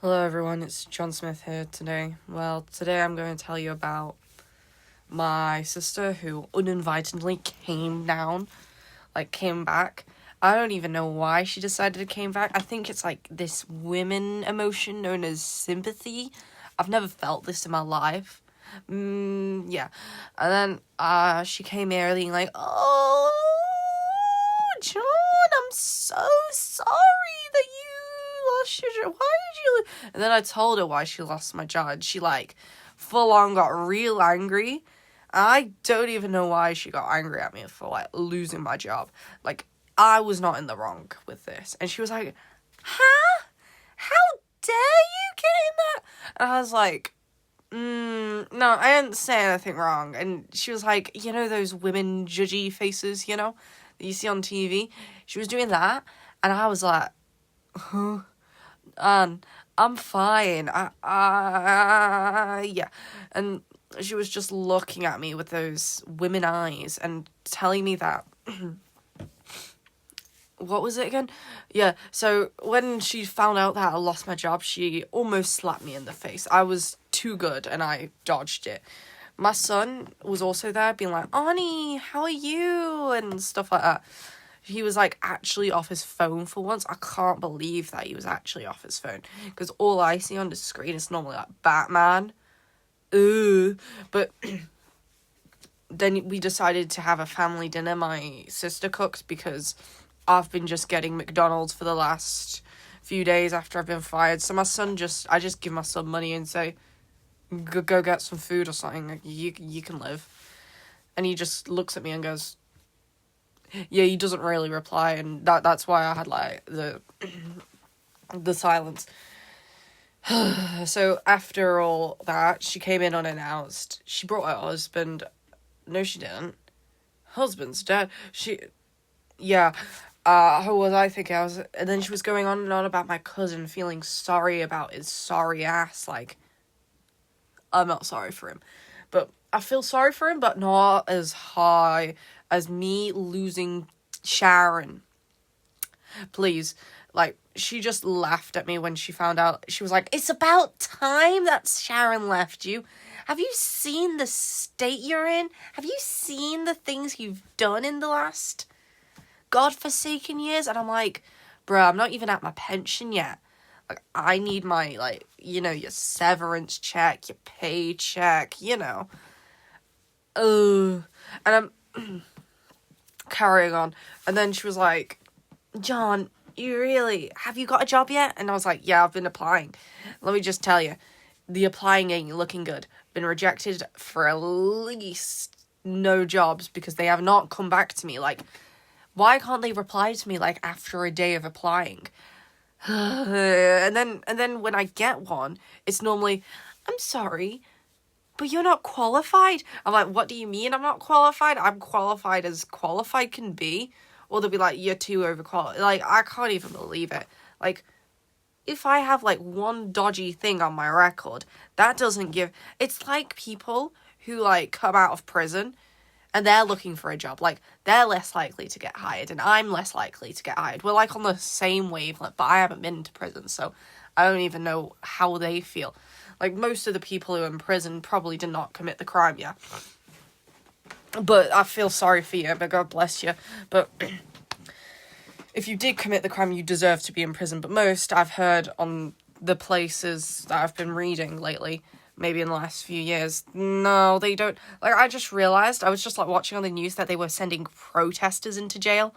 Hello everyone, it's John Smith here today. Well, today I'm going to tell you about my sister who uninvitedly came back. I don't even know why she decided to came back. I think it's like this women emotion known as sympathy. I've never felt this in my life. Yeah. And then she came here being like, "Oh, John, I'm so sorry that you lost your job. Why did you?" And then I told her why she lost my job. And she full on got real angry. I don't even know why she got angry at me for losing my job. I was not in the wrong with this. And she was like, "Huh? How dare you get in that?" And I was like, no, I didn't say anything wrong. And she was like, those women judgy faces, that you see on TV? She was doing that. And I was like, huh? I'm fine. Yeah. And she was just looking at me with those women eyes and telling me that, what was it again? Yeah, so when she found out that I lost my job, she almost slapped me in the face. I was too good and I dodged it. My son was also there being like, "Ani, how are you?" and stuff like that. He was actually off his phone for once. I can't believe that he was actually off his phone, because all I see on the screen is normally Batman. Ooh. But then we decided to have a family dinner. My sister cooked because I've been just getting McDonald's for the last few days after I've been fired. So I just give my son money and say, go get some food or something. You can live. And he just looks at me and goes, yeah, he doesn't really reply. And that's why I had the silence. So after all that, she came in unannounced. She brought her husband. No, she didn't. Husband's dead. Yeah. Who was I thinking? And then she was going on and on about my cousin feeling sorry about his sorry ass. I'm not sorry for him. But I feel sorry for him, but not as high as me losing Sharon. Please. She just laughed at me when she found out. She was like, "It's about time that Sharon left you. Have you seen the state you're in? Have you seen the things you've done in the last godforsaken years?" And I'm like, "Bruh, I'm not even at my pension yet. I need my, your severance check, your paycheck, And I'm carrying on. And then she was like, "John, have you got a job yet?" And I was like, "Yeah, I've been applying. Let me just tell you, the applying ain't looking good. Been rejected for at least no jobs because they have not come back to me. Why can't they reply to me after a day of applying?" and then when I get one, it's normally, "I'm sorry, but you're not qualified." I'm like, "What do you mean I'm not qualified? I'm qualified as qualified can be." Or they'll be like, "You're too overqualified." I can't even believe it. If I have one dodgy thing on my record, that doesn't give. It's like people who come out of prison and they're looking for a job. They're less likely to get hired, and I'm less likely to get hired. We're on the same wavelength, but I haven't been to prison, so I don't even know how they feel. Most of the people who are in prison probably did not commit the crime, yeah. But I feel sorry for you, but God bless you. But if you did commit the crime, you deserve to be in prison. But most, I've heard on the places that I've been reading lately, maybe in the last few years, no, they don't. I just realized, I was just watching on the news that they were sending protesters into jail.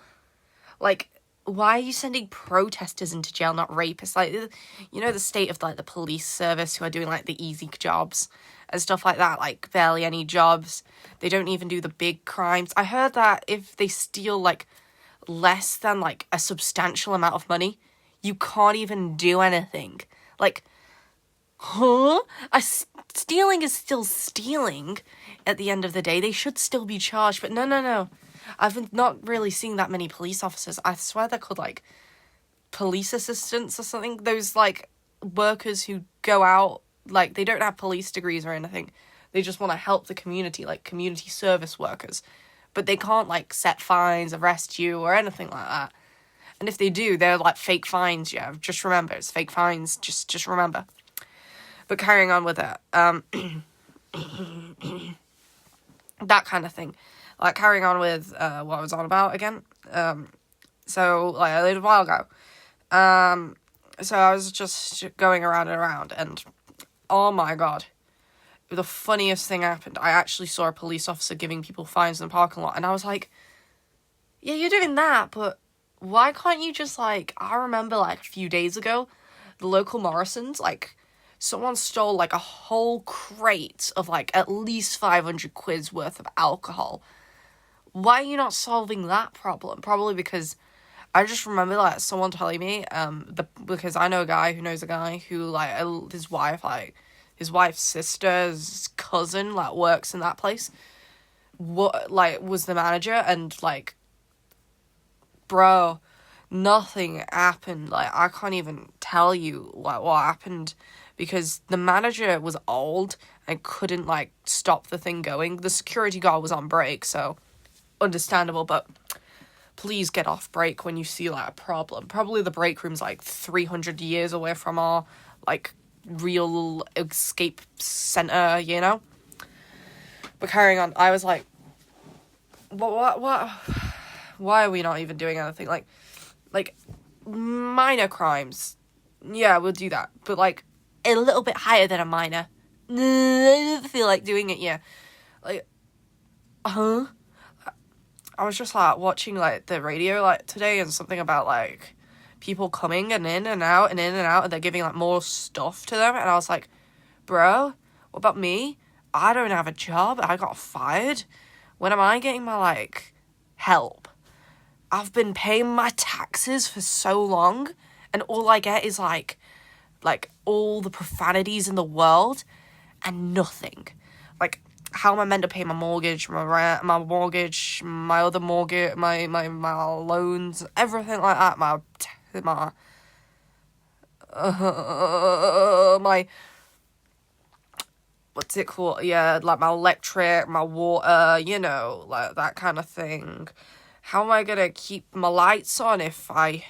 Why are you sending protesters into jail, not rapists? The state of the police service who are doing the easy jobs and stuff like that, barely any jobs. They don't even do the big crimes. I heard that if they steal less than a substantial amount of money, you can't even do anything. Huh? Stealing is still stealing at the end of the day. They should still be charged, but no. I've been not really seeing that many police officers. I swear they're called police assistants or something. Those workers who go out, they don't have police degrees or anything. They just want to help the community, community service workers. But they can't set fines, arrest you, or anything like that. And if they do, they're like fake fines, yeah. Just remember, it's fake fines. Just remember. But carrying on with it, that kind of thing. Like, carrying on with what I was on about again. So, like, a little while ago. So I was just going around and around, and oh my god. The funniest thing happened. I actually saw a police officer giving people fines in the parking lot, and I was like, yeah, you're doing that, but why can't you just, like, I remember, like, a few days ago, the local Morrison's, like, someone stole, like, a whole crate of, like, at least 500 quid's worth of alcohol. Why are you not solving that problem? Probably because I just remember, like, someone telling me, because I know a guy who knows a guy who, like, his wife's sister's cousin, like, works in that place, was the manager, and, like, bro, nothing happened. Like, I can't even tell you, like, what happened, because the manager was old and couldn't, like, stop the thing going. The security guard was on break, so understandable, but please get off break when you see, like, a problem. Probably the break room's, like, 300 years away from our, like, real escape center, you know? But carrying on, I was like, what, why are we not even doing anything? Like, minor crimes, yeah, we'll do that, but, like, a little bit higher than a minor, I don't feel like doing it, yeah. Like, I was just, like, watching, like, the radio, like, today, and something about, like, people coming and in and out, and they're giving, like, more stuff to them, and I was like, bro, what about me? I don't have a job, I got fired. When am I getting my, like, help? I've been paying my taxes for so long, and all I get is, like, all the profanities in the world, and nothing. Like, how am I meant to pay my mortgage, my rent, my mortgage, my other mortgage, my loans, everything like that, my what's it called? Yeah, like, my electric, my water, you know, like, that kind of thing. How am I gonna keep my lights on if like,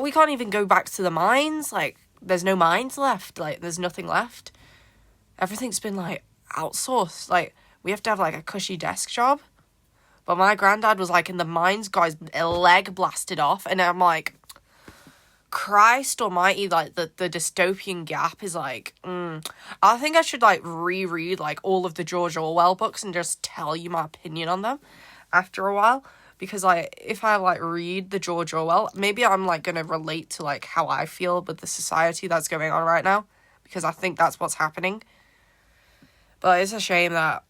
we can't even go back to the mines, like, there's no mines left, like, there's nothing left. Everything's been, like, outsourced, like, we have to have, like, a cushy desk job. But my granddad was, like, in the mines, got his leg blasted off, and I'm like, Christ almighty, like, the dystopian gap is, like, I think I should, like, reread, like, all of the George Orwell books and just tell you my opinion on them after a while. Because, like, if I, like, read the George Orwell, maybe I'm, like, gonna relate to, like, how I feel with the society that's going on right now. Because I think that's what's happening. But it's a shame that,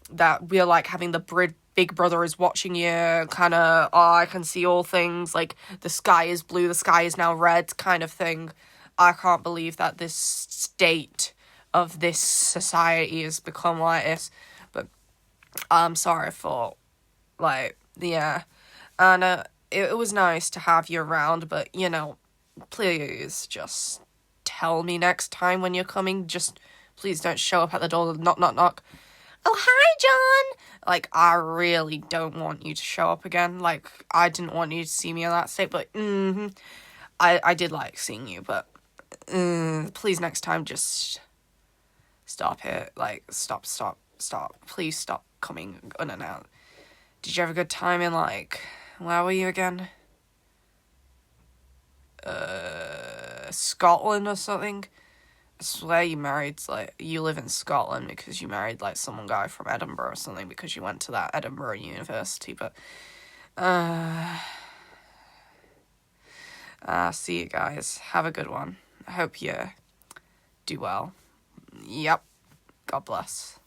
that we're, like, having the Big Brother is watching you, kind of, oh, I can see all things, like, the sky is blue, the sky is now red, kind of thing. I can't believe that this state of this society has become like this. But I'm sorry for, like, yeah. And it was nice to have you around, but, you know, please just tell me next time when you're coming. Just please don't show up at the door, knock, knock, knock. Oh, hi, John! Like, I really don't want you to show up again. Like, I didn't want you to see me in that state, but, I did like seeing you, but, please next time just stop it. Like, stop. Please stop coming unannounced. Did you have a good time in, like, where were you again? Scotland or something? I swear you live in Scotland because you married, like, some guy from Edinburgh or something because you went to that Edinburgh University, but, see you guys. Have a good one. I hope you do well. Yep. God bless.